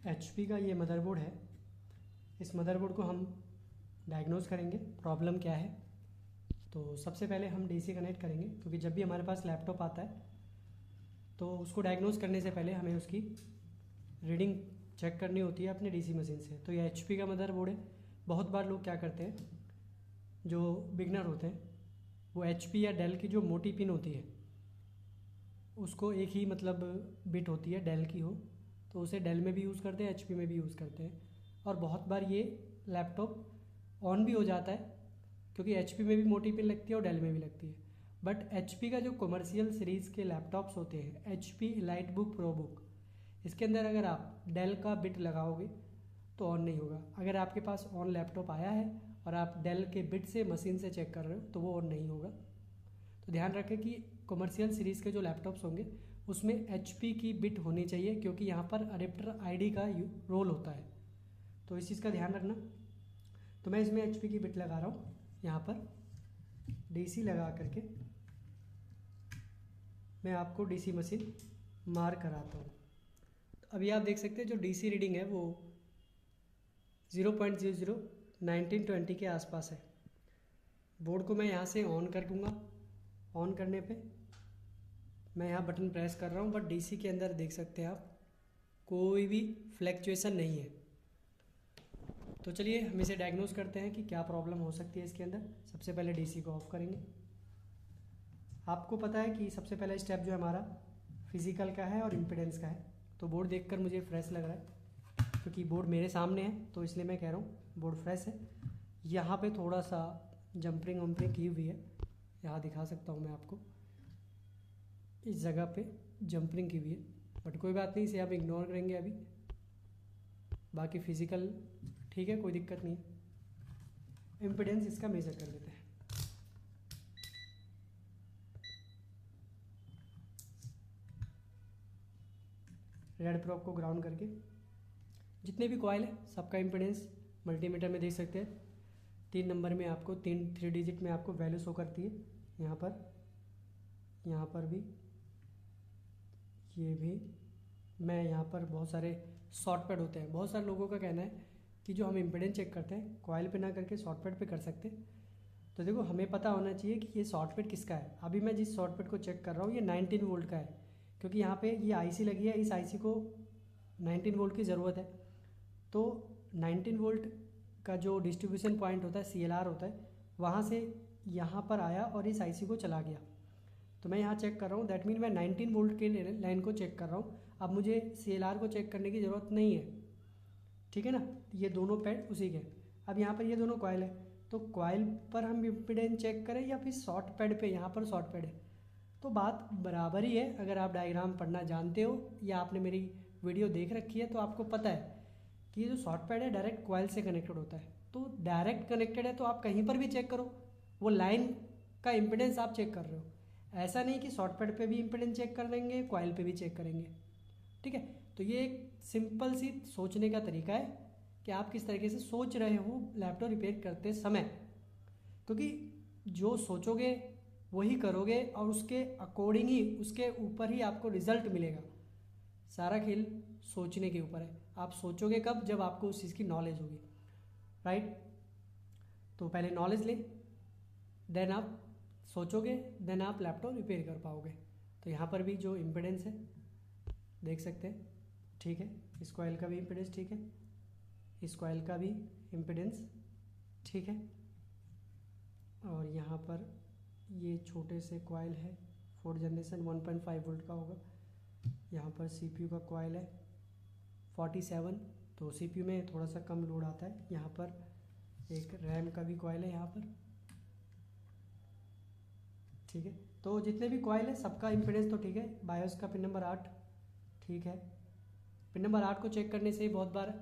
HP का ये motherboard है। इस मदरबोर्ड को हम डायग्नोज करेंगे प्रॉब्लम क्या है। तो सबसे पहले हम DC कनेक्ट करेंगे, क्योंकि जब भी हमारे पास लैपटॉप आता है तो उसको डायग्नोज करने से पहले हमें उसकी रीडिंग चेक करनी होती है अपने DC मशीन से। तो ये HP का मदरबोर्ड है। बहुत बार लोग क्या करते हैं, जो बिगनर होते हैं, वो HP या डेल की जो मोटी पिन होती है उसको एक ही मतलब बिट होती है डेल की हो, तो उसे डेल में भी यूज़ करते हैं, HP में भी यूज़ करते हैं। और बहुत बार ये लैपटॉप ऑन भी हो जाता है, क्योंकि HP में भी मोटी पिन लगती है और डेल में भी लगती है। बट HP का जो कमर्शियल सीरीज़ के लैपटॉप्स होते हैं, HP EliteBook ProBook, इसके अंदर अगर आप डेल का बिट लगाओगे तो ऑन नहीं होगा। अगर आपके पास ऑन लैपटॉप आया है और आप डेल के बिट से मशीन से चेक कर रहे हो तो वो ऑन नहीं होगा। तो ध्यान रखें कि कमर्शियल सीरीज़ के जो लैपटॉप्स होंगे उसमें HP की बिट होनी चाहिए, क्योंकि यहाँ पर अडेप्टर ID का रोल होता है। तो इस चीज़ का ध्यान रखना। तो मैं इसमें HP की बिट लगा रहा हूँ, यहाँ पर DC लगा करके मैं आपको DC मशीन मार कराता हूँ। तो अभी आप देख सकते हैं जो DC रीडिंग है वो 0.00 1920 के आसपास है। बोर्ड को मैं यहाँ से ऑन कर दूँगा। ऑन करने पे मैं यहाँ बटन प्रेस कर रहा हूँ, बट DC के अंदर देख सकते हैं आप कोई भी फ्लैक्चुएशन नहीं है। तो चलिए हम इसे डायग्नोज करते हैं कि क्या प्रॉब्लम हो सकती है इसके अंदर। सबसे पहले DC को ऑफ करेंगे। आपको पता है कि सबसे पहला स्टेप जो हमारा फिजिकल का है और इम्पिडेंस का है। तो बोर्ड देखकर मुझे फ्रेश लग रहा है, क्योंकि बोर्ड मेरे सामने है तो इसलिए मैं कह रहा हूँ बोर्ड फ्रेश है। यहाँ पे थोड़ा सा जंपरिंग वम्परिंग की हुई है, यहाँ दिखा सकता हूँ मैं आपको, इस जगह पे जंपरिंग की हुई है, बट कोई बात नहीं, इसे आप इग्नोर करेंगे अभी। बाकी फिजिकल ठीक है, कोई दिक्कत नहीं है। इम्पिडेंस इसका मेजर कर लेते हैं। रेड प्रोब को ग्राउंड करके जितने भी कॉइल है सबका इम्पिडेंस मल्टीमीटर में देख सकते हैं। 3 नंबर में आपको 3 डिजिट में आपको वैल्यू शो करती है। यहाँ पर भी, ये भी। मैं यहाँ पर बहुत सारे शॉर्ट पैड होते हैं। बहुत सारे लोगों का कहना है कि जो हम इम्पिडेंस चेक करते हैं कॉइल पे ना करके शॉर्ट पैड पे कर सकते हैं। तो देखो, हमें पता होना चाहिए कि ये शॉर्ट पैड किसका है। अभी मैं जिस शॉर्ट पैड को चेक कर रहा हूँ ये 19 वोल्ट का है, क्योंकि यहाँ पे ये IC लगी है। इस IC को 19 वोल्ट की ज़रूरत है। तो 19 वोल्ट का जो डिस्ट्रीब्यूशन पॉइंट होता है, CLR होता है, वहाँ से यहाँ पर आया और इस IC को चला गया। तो मैं यहाँ चेक कर रहा हूँ, दैट मीन मैं 19 वोल्ट के लाइन को चेक कर रहा हूँ। अब मुझे CLR को चेक करने की ज़रूरत नहीं है, ठीक है ना। ये दोनों पैड उसी के। अब यहाँ पर ये दोनों कॉइल है, तो कॉइल पर हम इम्पीडेंस चेक करें या फिर शॉर्ट पैड पे, यहाँ पर शॉर्ट पैड है, तो बात बराबर ही है। अगर आप डायग्राम पढ़ना जानते हो या आपने मेरी वीडियो देख रखी है तो आपको पता है कि ये जो शॉर्ट पैड है डायरेक्ट कॉइल से कनेक्टेड होता है। तो डायरेक्ट कनेक्टेड है तो आप कहीं पर भी चेक करो, वो लाइन का इम्पीडेंस आप चेक कर रहे हो। ऐसा नहीं कि शॉर्ट पैड पे भी इम्पीडेंस चेक कर लेंगे, कॉइल पे भी चेक करेंगे, ठीक है। तो ये एक सिंपल सी सोचने का तरीका है कि आप किस तरीके से सोच रहे हो लैपटॉप रिपेयर करते समय, क्योंकि जो सोचोगे वही करोगे और उसके अकॉर्डिंग ही, उसके ऊपर ही आपको रिजल्ट मिलेगा। सारा खेल सोचने के ऊपर है। आप सोचोगे कब? जब आपको उस चीज़ की नॉलेज होगी, राइट। तो पहले नॉलेज लें, देन आप सोचोगे, देन आप लैपटॉप रिपेयर कर पाओगे। तो यहाँ पर भी जो इम्पिडेंस है देख सकते हैं, ठीक है। इस कॉइल का भी इम्पिडेंस ठीक है, इस कॉइल का भी इम्पिडेंस ठीक है। और यहाँ पर ये छोटे से कॉइल है, 4th जनरेशन 1.5 वोल्ट का होगा। यहाँ पर CPU का कॉइल है 47, तो CPU में थोड़ा सा कम लोड आता है। यहाँ पर एक रैम का भी कॉइल है यहाँ पर, ठीक है। तो जितने भी कॉइल है सबका इम्पिडेंस तो ठीक है। बायोस का पिन नंबर 8 ठीक है। पिन नंबर 8 को चेक करने से बहुत बार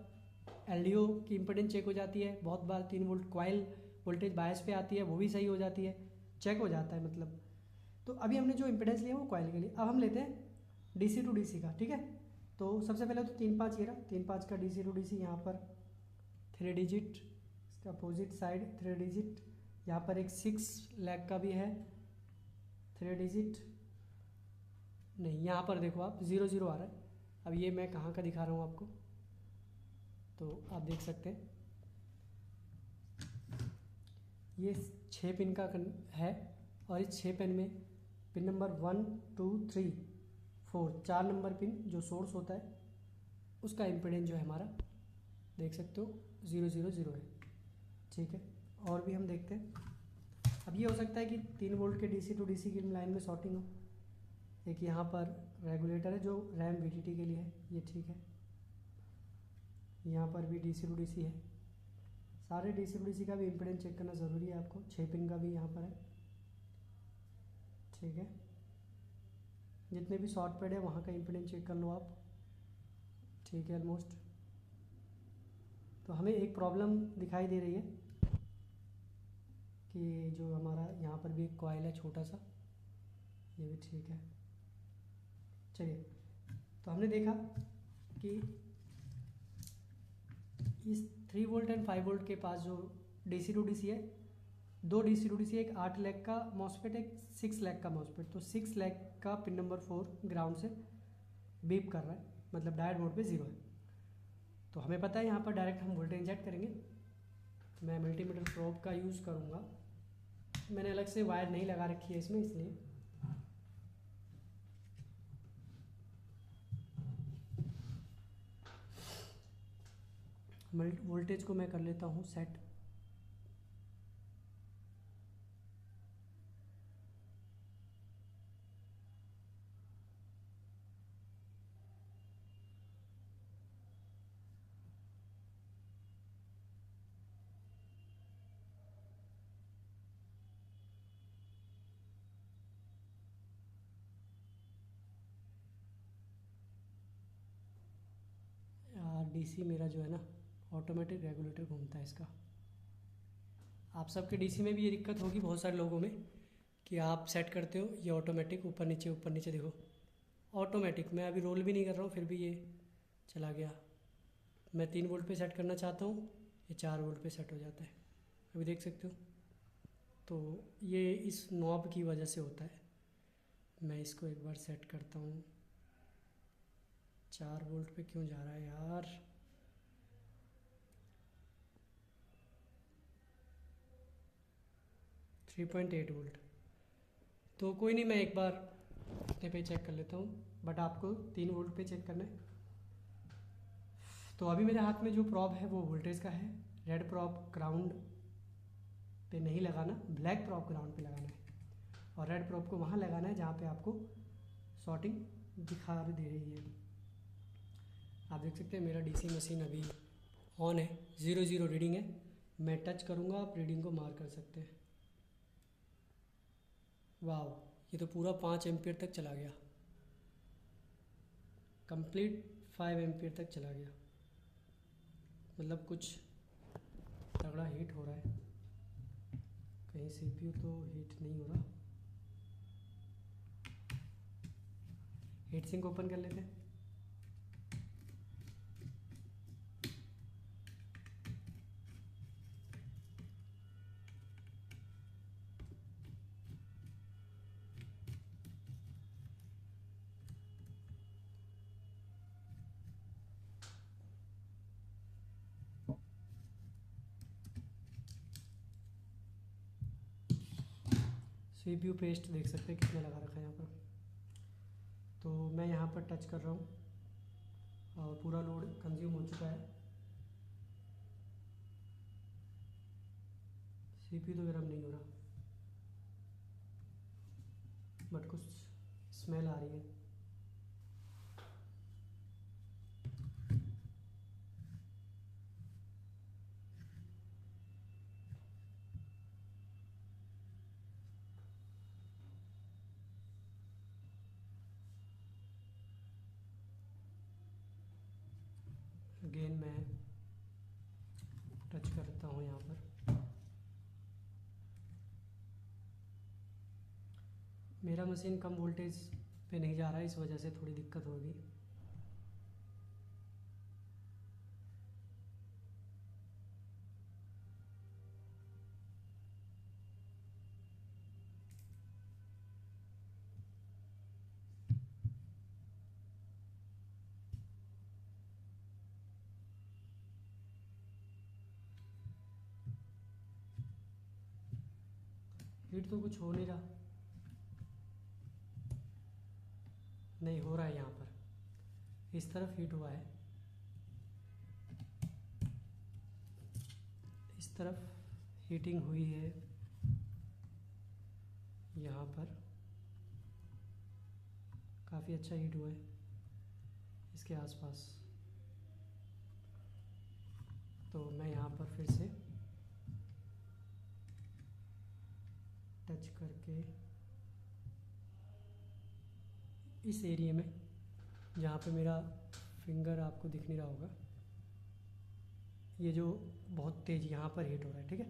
LDO की इम्पिडेंस चेक हो जाती है, बहुत बार 3 वोल्ट कॉइल वोल्टेज बायस पे आती है, वो भी सही हो जाती है, चेक हो जाता है मतलब। तो अभी हमने जो इम्पिडेंस लिया वो कॉइल के लिए। अब हम लेते हैं DC टू DC का, ठीक है। तो सबसे पहले तो 3-5 ये रहा, 3-5 का DC टू DC। यहाँ पर 3 डिजिट, इसका अपोजिट साइड 3 डिजिट। यहाँ पर एक 6 लैग का भी है 3 डिजिट। नहीं, यहाँ पर देखो आप 00 आ रहा है। अब ये मैं कहाँ का दिखा रहा हूँ आपको, तो आप देख सकते हैं ये 6 पिन का है, और इस 6 पिन में पिन नंबर 1 2 3 4 4 नंबर पिन जो सोर्स होता है उसका इम्पीडेंस जो है हमारा देख सकते हो 000 है। ठीक है, और भी हम देखते हैं। अब ये हो सकता है कि 3 वोल्ट के डीसी टू डीसी की लाइन में शॉर्टिंग हो। एक यहाँ पर रेगुलेटर है जो रैम वीटीटी के लिए है, ये ठीक है। यहाँ पर भी डीसी टू डीसी है। सारे डीसी टू डीसी का भी इम्पीडेंस चेक करना ज़रूरी है आपको। 6 पिन का भी यहाँ पर है। ठीक है, जितने भी शॉर्ट पैड है वहाँ का इम्पीडेंस चेक कर लो आप। ठीक है, ऑलमोस्ट। तो हमें एक प्रॉब्लम दिखाई दे रही है कि जो हमारा यहाँ पर भी एक कॉइल है छोटा सा, ये भी ठीक है। चलिए, तो हमने देखा कि इस 3 वोल्ट एंड 5 वोल्ट के पास जो डीसी टू डीसी है, 2 डीसी टू डीसी, एक 8 लैक का मॉसफेट, एक 6 लैक का मॉसफेट। तो 6 लैक का पिन नंबर 4 ग्राउंड से बीप कर रहा है, मतलब डायोड मोड पे 0 है। तो हमें पता है यहाँ पर डायरेक्ट हम वोल्टेज इंजेक्ट करेंगे। मैं मल्टीमीटर प्रोब का यूज़ करूँगा। मैंने अलग से वायर नहीं लगा रखी है इसमें, इसलिए वोल्टेज को मैं कर लेता हूँ सेट। डीसी मेरा जो है ना ऑटोमेटिक रेगुलेटर घूमता है इसका। आप सबके डीसी में भी ये दिक्कत होगी बहुत सारे लोगों में कि आप सेट करते हो ये ऑटोमेटिक ऊपर नीचे देखो ऑटोमेटिक। मैं अभी रोल भी नहीं कर रहा हूँ फिर भी ये चला गया। मैं 3 वोल्ट पे सेट करना चाहता हूँ, ये 4 वोल्ट पे सेट हो जाता है, अभी देख सकते हो। तो ये इस नॉब की वजह से होता है। मैं इसको एक बार सेट करता हूँ। 4 वोल्ट पे क्यों जा रहा है यार? Three 3.8 volt. तो कोई नहीं, मैं एक बार अपने पे चेक कर लेता हूँ, बट आपको 3 वोल्ट पे चेक करना है। तो अभी मेरे हाथ में जो प्रॉब है वो वोल्टेज का है। रेड प्रॉब ग्राउंड पे नहीं लगाना, ब्लैक प्रॉब ग्राउंड पे लगाना है, और रेड प्रॉब को वहाँ लगाना है जहाँ पे आपको शॉर्टिंग दिखा दे रही है। आप देख सकते हैं मेरा डीसी मशीन अभी ऑन है, 0 रीडिंग है। मैं टच करूँगा, आप रीडिंग को मार कर सकते हैं। वाह, ये तो पूरा 5 एम्पियर तक चला गया, कंप्लीट 5 एम्पियर तक चला गया। मतलब कुछ तगड़ा हीट हो रहा है। कहीं सीपीयू तो हीट नहीं हो रहा। हीट सिंक ओपन कर लेते हैं। सीपीयू पेस्ट देख सकते हैं कितना लगा रखा है यहाँ पर। तो मैं यहाँ पर टच कर रहा हूँ और पूरा लोड कंज्यूम हो चुका है। सीपीयू तो गर्म नहीं हो रहा, बट कुछ स्मेल आ रही है। अगेन मैं टच करता हूँ यहाँ पर। मेरा मशीन कम वोल्टेज पे नहीं जा रहा है, इस वजह से थोड़ी दिक्कत होगी। हीट तो कुछ हो नहीं रहा, नहीं हो रहा है, यहाँ पर इस तरफ हीट हुआ है, इस तरफ हीटिंग हुई है, यहाँ पर काफ़ी अच्छा हीट हुआ है इसके आसपास। तो मैं यहाँ पर फिर से टच करके इस एरिया में जहाँ पे मेरा फिंगर आपको दिख नहीं रहा होगा, ये जो बहुत तेज़ यहाँ पर हीट हो रहा है, ठीक है।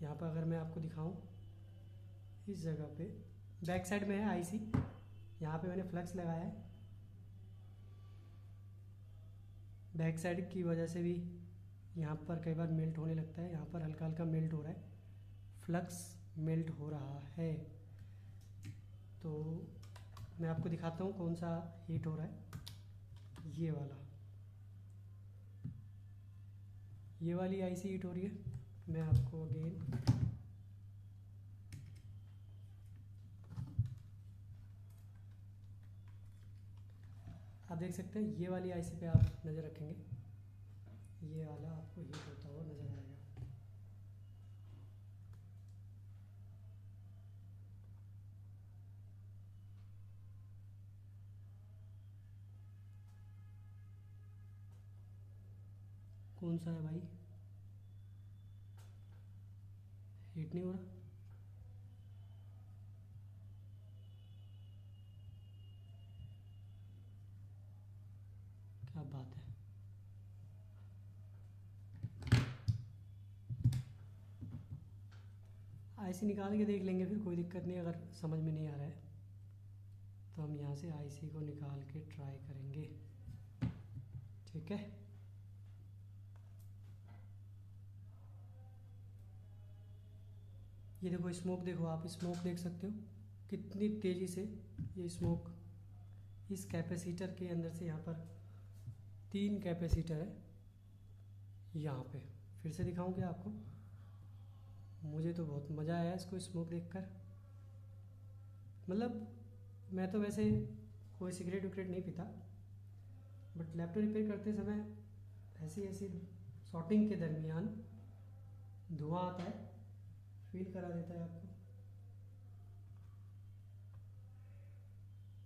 यहाँ पर अगर मैं आपको दिखाऊं, इस जगह पे बैक साइड में है आईसी, यहाँ पे मैंने फ्लक्स लगाया है, बैक साइड की वजह से भी यहाँ पर कई बार मेल्ट होने लगता है, यहाँ पर हल्का हल्का मेल्ट हो रहा है, फ्लक्स मेल्ट हो रहा है। तो मैं आपको दिखाता हूँ कौन सा हीट हो रहा है, ये वाला, ये वाली आईसी हीट हो रही है। मैं आपको अगेन आप देख सकते हैं, ये वाली आईसी पे आप नज़र रखेंगे, ये वाला आपको हीट होता हुआ नज़र आएगा। कौन सा है भाई, हीट नहीं हो रहा, क्या बात है। आईसी निकाल के देख लेंगे फिर, कोई दिक्कत नहीं, अगर समझ में नहीं आ रहा है तो हम यहाँ से आईसी को निकाल के ट्राई करेंगे, ठीक है। ये देखो स्मोक, देखो आप स्मोक देख सकते हो कितनी तेज़ी से ये स्मोक इस कैपेसिटर के अंदर से, यहाँ पर 3 कैपेसिटर है यहाँ पे। फिर से दिखाऊं क्या आपको, मुझे तो बहुत मज़ा आया इसको स्मोक देखकर। मतलब मैं तो वैसे कोई सिगरेट विगरेट नहीं पीता, बट लैपटॉप रिपेयर करते समय ऐसी ऐसी शॉर्टिंग के दरमियान धुआं आता है, फील करा देता है आपको,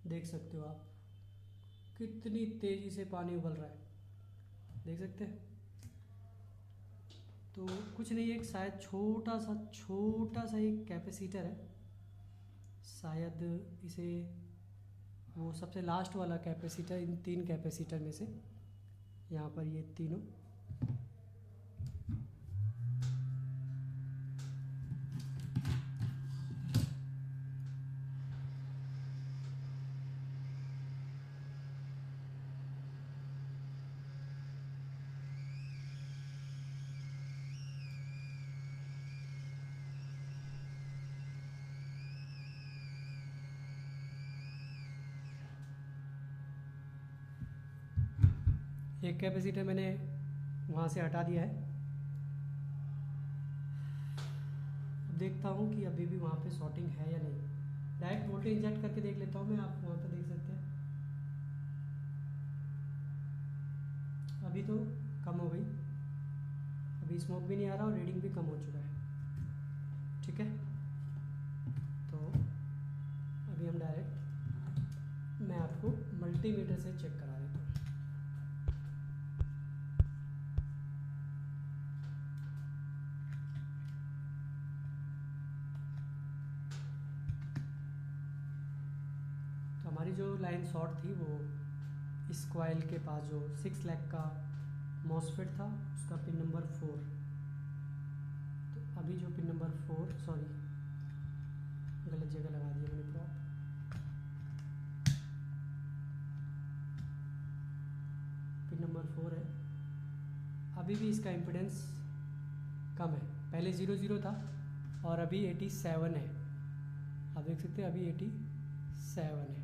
देख सकते हो आप कितनी तेज़ी से पानी उबल रहा है, देख सकते हैं। तो कुछ नहीं, एक शायद छोटा सा एक कैपेसिटर है, शायद इसे वो सबसे लास्ट वाला कैपेसिटर इन 3 कैपेसिटर में से, यहाँ पर ये तीनों, एक कैपेसिटर मैंने वहाँ से हटा दिया है। अब देखता हूँ कि अभी भी वहाँ पे शॉर्टिंग है या नहीं। डायरेक्ट वोल्टेज इंजेक्ट करके देख लेता हूँ मैं, आप वहाँ पे देख सकते हैं अभी तो कम हो गई, अभी स्मोक भी नहीं आ रहा और रीडिंग भी कम हो चुका है, ठीक है। तो अभी हम डायरेक्ट, मैं आपको मल्टीमीटर से चेक करा देता हूँ। तो हमारी जो लाइन शॉर्ट थी वो इस कॉइल के पास जो 6 लाख का मॉसफेट था उसका पिन नंबर 4। तो अभी जो पिन नंबर 4, सॉरी गलत जगह लगा दिया मैंने प्रॉप, पिन नंबर 4 है। अभी भी इसका इम्पिडेंस कम है, पहले 00 था और अभी 87 है, आप देख सकते हैं अभी 87 है।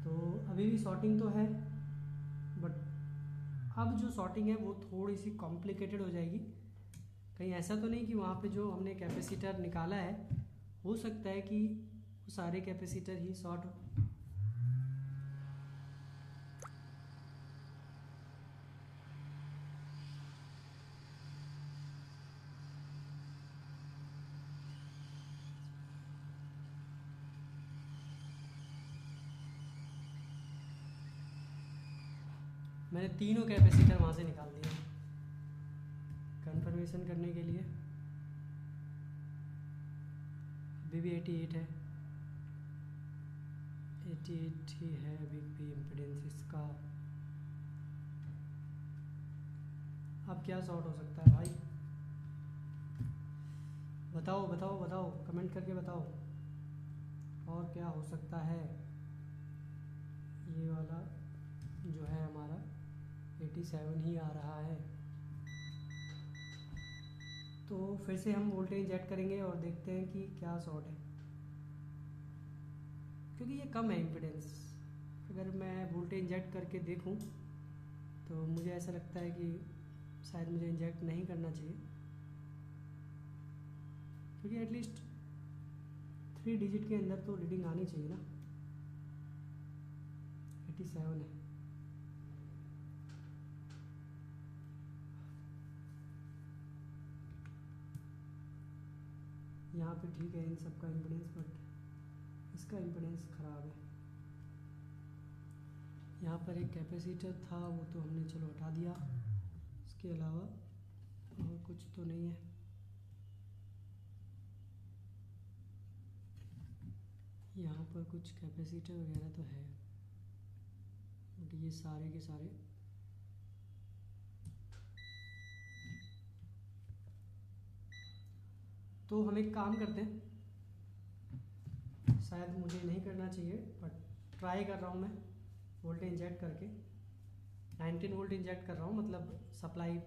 तो अभी भी शॉर्टिंग तो है, बट अब जो शॉर्टिंग है वो थोड़ी सी कॉम्प्लिकेटेड हो जाएगी, कहीं ऐसा तो नहीं कि वहाँ पे जो हमने कैपेसिटर निकाला है, हो सकता है कि वो सारे कैपेसिटर ही शॉर्ट हो। मैंने तीनों कैपेसिटर वहाँ से निकाल दिए कंफर्मेशन करने के लिए। अभी भी 88 है, 88 ही है अभी भी इम्पीडेंस इसका। अब क्या शॉर्ट हो सकता है भाई? बताओ बताओ बताओ, कमेंट करके बताओ और क्या हो सकता है। ये वाला जो है हमारा 87 ही आ रहा है। तो फिर से हम वोल्टेज इंजेक्ट करेंगे और देखते हैं कि क्या शॉर्ट है, क्योंकि ये कम है इम्पीडेंस। अगर मैं वोल्टेज इंजेक्ट करके देखूं तो मुझे ऐसा लगता है कि शायद मुझे इंजेक्ट नहीं करना चाहिए, क्योंकि एटलीस्ट 3 डिजिट के अंदर तो रीडिंग आनी चाहिए ना। 87 है। यहाँ पे ठीक है इन सब का इम्पीडेंस, बट इसका इम्पीडेंस ख़राब है। यहाँ पर एक कैपेसिटर था, वो तो हमने चलो हटा दिया। इसके अलावा और कुछ तो नहीं है। यहाँ पर कुछ कैपेसिटर वगैरह तो है, बट ये सारे के सारे तो हम एक काम करते हैं, शायद मुझे नहीं करना चाहिए बट ट्राई कर रहा हूँ मैं वोल्टेज इंजेक्ट करके। 19 वोल्ट इंजेक्ट कर रहा हूँ, मतलब सप्लाई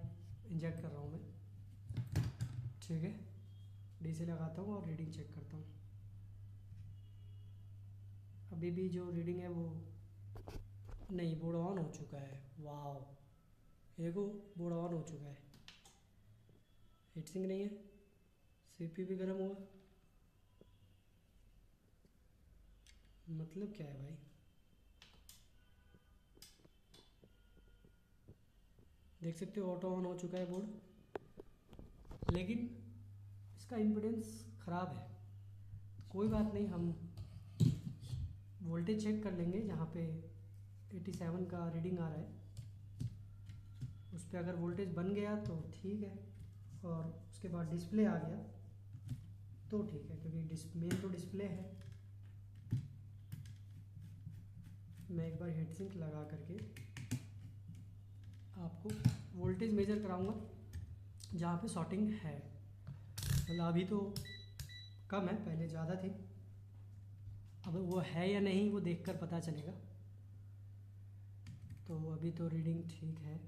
इंजेक्ट कर रहा हूँ मैं। ठीक है, डीसी लगाता हूँ और रीडिंग चेक करता हूँ। अभी भी जो रीडिंग है वो नहीं, बोर्ड ऑन हो चुका है। वाह, देखो बोर्ड ऑन हो चुका है, हीट सिंक नहीं है, सीपीयू भी गर्म हुआ। मतलब क्या है भाई? देख सकते हो ऑटो ऑन हो चुका है बोर्ड, लेकिन इसका इम्पीडेंस ख़राब है। कोई बात नहीं, हम वोल्टेज चेक कर लेंगे। जहाँ पे 87 का रीडिंग आ रहा है उस पर अगर वोल्टेज बन गया तो ठीक है, और उसके बाद डिस्प्ले आ गया तो ठीक है, क्योंकि मेन तो डिस्प्ले है। मैं एक बार हीट सिंक लगा करके आपको वोल्टेज मेजर कराऊंगा जहाँ पे शॉर्टिंग है। मतलब अभी तो कम है, पहले ज़्यादा थी, अब वो है या नहीं वो देखकर पता चलेगा। तो अभी तो रीडिंग ठीक है।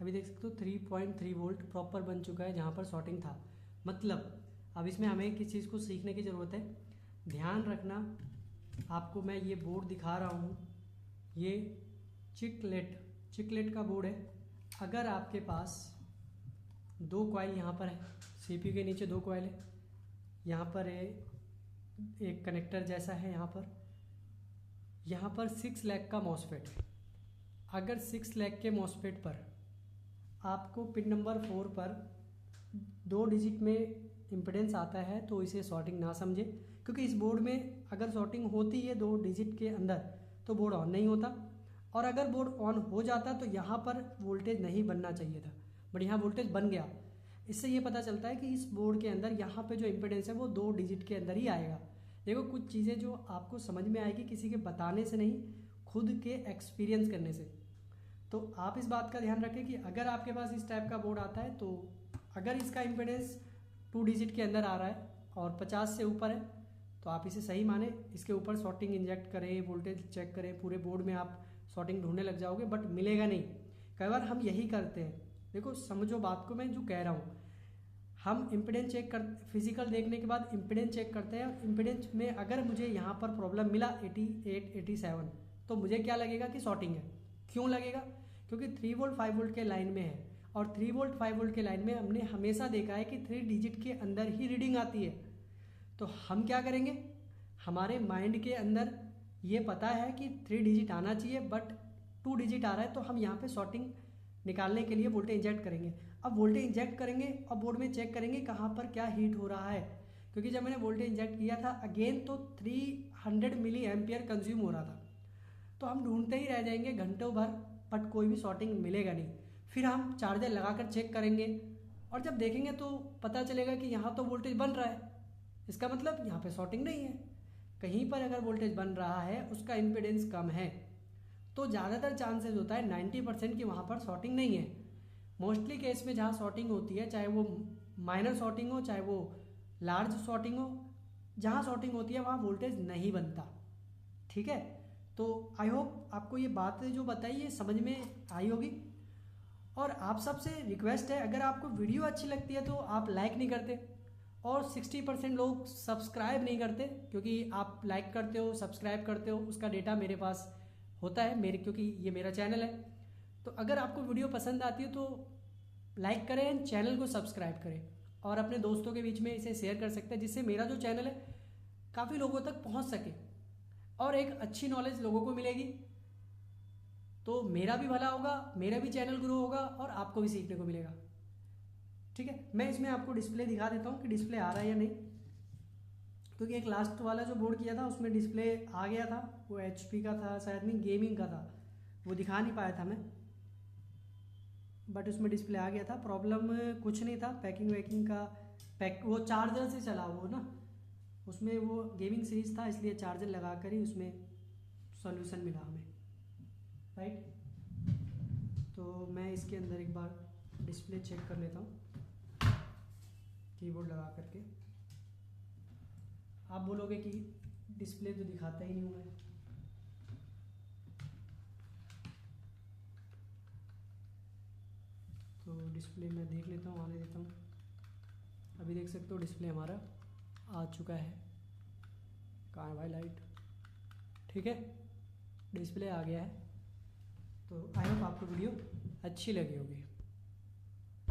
अभी देख सकते हो 3.3 वोल्ट प्रॉपर बन चुका है जहाँ पर शॉर्टिंग था। मतलब अब इसमें हमें किस चीज़ को सीखने की ज़रूरत है, ध्यान रखना। आपको मैं ये बोर्ड दिखा रहा हूँ, ये चिकलेट का बोर्ड है। अगर आपके पास 2 कॉइल यहाँ पर है, सीपीयू के नीचे 2 कॉइल है, यहाँ पर है एक कनेक्टर जैसा है, यहाँ पर 6 लैक का मॉसफेट है। अगर 6 लैक के मॉसफेट पर आपको पिन नंबर 4 पर 2 डिजिट में इम्पीडेंस आता है तो इसे शॉर्टिंग ना समझे, क्योंकि इस बोर्ड में अगर शॉर्टिंग होती है 2 डिजिट के अंदर तो बोर्ड ऑन नहीं होता, और अगर बोर्ड ऑन हो जाता तो यहाँ पर वोल्टेज नहीं बनना चाहिए था, बट यहाँ वोल्टेज बन गया। इससे ये पता चलता है कि इस बोर्ड के अंदर यहाँ पे जो इम्पीडेंस है वो 2 डिजिट के अंदर ही आएगा। देखो कुछ चीज़ें जो आपको समझ में आएगी किसी के बताने से नहीं, खुद के एक्सपीरियंस करने से। तो आप इस बात का ध्यान रखें कि अगर आपके पास इस टाइप का बोर्ड आता है तो अगर इसका इम्पीडेंस 2 डिजिट के अंदर आ रहा है और 50 से ऊपर है तो आप इसे सही माने, इसके ऊपर शॉर्टिंग इंजेक्ट करें, वोल्टेज चेक करें, पूरे बोर्ड में आप शॉर्टिंग ढूंढने लग जाओगे, बट मिलेगा नहीं। कई बार हम यही करते हैं। देखो समझो बात को मैं जो कह रहा हूँ, हम इम्पीडेंस चेक कर, फिजिकल देखने के बाद इम्पीडेंस चेक करते हैं। इम्पीडेंस में अगर मुझे यहाँ पर प्रॉब्लम मिला 88, 87 तो मुझे क्या लगेगा कि शॉर्टिंग है। क्यों लगेगा? क्योंकि 3 वोल्ट 5 वोल्ट के लाइन में है और 3 वोल्ट 5 वोल्ट के लाइन में हमने हमेशा देखा है कि 3 डिजिट के अंदर ही रीडिंग आती है। तो हम क्या करेंगे, हमारे माइंड के अंदर ये पता है कि 3 डिजिट आना चाहिए बट 2 डिजिट आ रहा है, तो हम यहाँ पे शॉर्टिंग निकालने के लिए वोल्टेज इंजेक्ट करेंगे। अब वोल्टेज इंजेक्ट करेंगे और बोर्ड में चेक करेंगे कहाँ पर क्या हीट हो रहा है, क्योंकि जब मैंने वोल्टेज इंजेक्ट किया था अगेन तो 300 मिली एम्पियर कंज्यूम हो रहा था। तो हम ढूंढते ही रह जाएंगे घंटों भर, बट कोई भी शॉर्टिंग मिलेगा नहीं। फिर हम चार्जर लगाकर चेक करेंगे और जब देखेंगे तो पता चलेगा कि यहाँ तो वोल्टेज बन रहा है, इसका मतलब यहाँ पे शॉर्टिंग नहीं है। कहीं पर अगर वोल्टेज बन रहा है उसका इम्पीडेंस कम है, तो ज़्यादातर चांसेस होता है 90% की वहाँ पर शॉर्टिंग नहीं है। मोस्टली केस में जहाँ शॉर्टिंग होती है, चाहे वो माइनर शॉर्टिंग हो चाहे वो लार्ज शॉर्टिंग हो, जहाँ शॉर्टिंग होती है वहाँ वोल्टेज नहीं बनता। ठीक है, तो आई होप आपको ये बात जो बताई ये समझ में आई होगी। और आप सबसे रिक्वेस्ट है, अगर आपको वीडियो अच्छी लगती है तो आप लाइक नहीं करते और 60% लोग सब्सक्राइब नहीं करते, क्योंकि आप लाइक करते हो सब्सक्राइब करते हो उसका डेटा मेरे पास होता है मेरे, क्योंकि ये मेरा चैनल है। तो अगर आपको वीडियो पसंद आती है तो लाइक करें, चैनल को सब्सक्राइब करें और अपने दोस्तों के बीच में इसे शेयर कर सकते हैं, जिससे मेरा जो चैनल है काफ़ी लोगों तक पहुंच सके और एक अच्छी नॉलेज लोगों को मिलेगी। तो मेरा भी भला होगा, मेरा भी चैनल ग्रो होगा और आपको भी सीखने को मिलेगा। ठीक है, मैं इसमें आपको डिस्प्ले दिखा देता हूँ कि डिस्प्ले आ रहा है या नहीं, क्योंकि एक लास्ट वाला जो बोर्ड किया था उसमें डिस्प्ले आ गया था, वो HP का था शायद, नहीं गेमिंग का था, वो दिखा नहीं पाया था मैं, बट उसमें डिस्प्ले आ गया था। प्रॉब्लम कुछ नहीं था, पैकिंग वैकिंग का, वो चार्जर से चला वो ना, उसमें वो गेमिंग सीरीज था इसलिए चार्जर लगा कर ही उसमें सॉल्यूशन मिला हमें, राइट। तो मैं इसके अंदर एक बार डिस्प्ले चेक कर लेता हूँ कीबोर्ड लगा करके। आप बोलोगे कि डिस्प्ले तो दिखाता ही नहीं हूँ मैं, तो डिस्प्ले मैं देख लेता हूँ, आने देता हूँ। अभी देख सकते हो डिस्प्ले हमारा आ चुका है। कहाँ है भाई लाइट, ठीक है, डिस्प्ले आ गया है। तो आई होप आपको वीडियो अच्छी लगी होगी।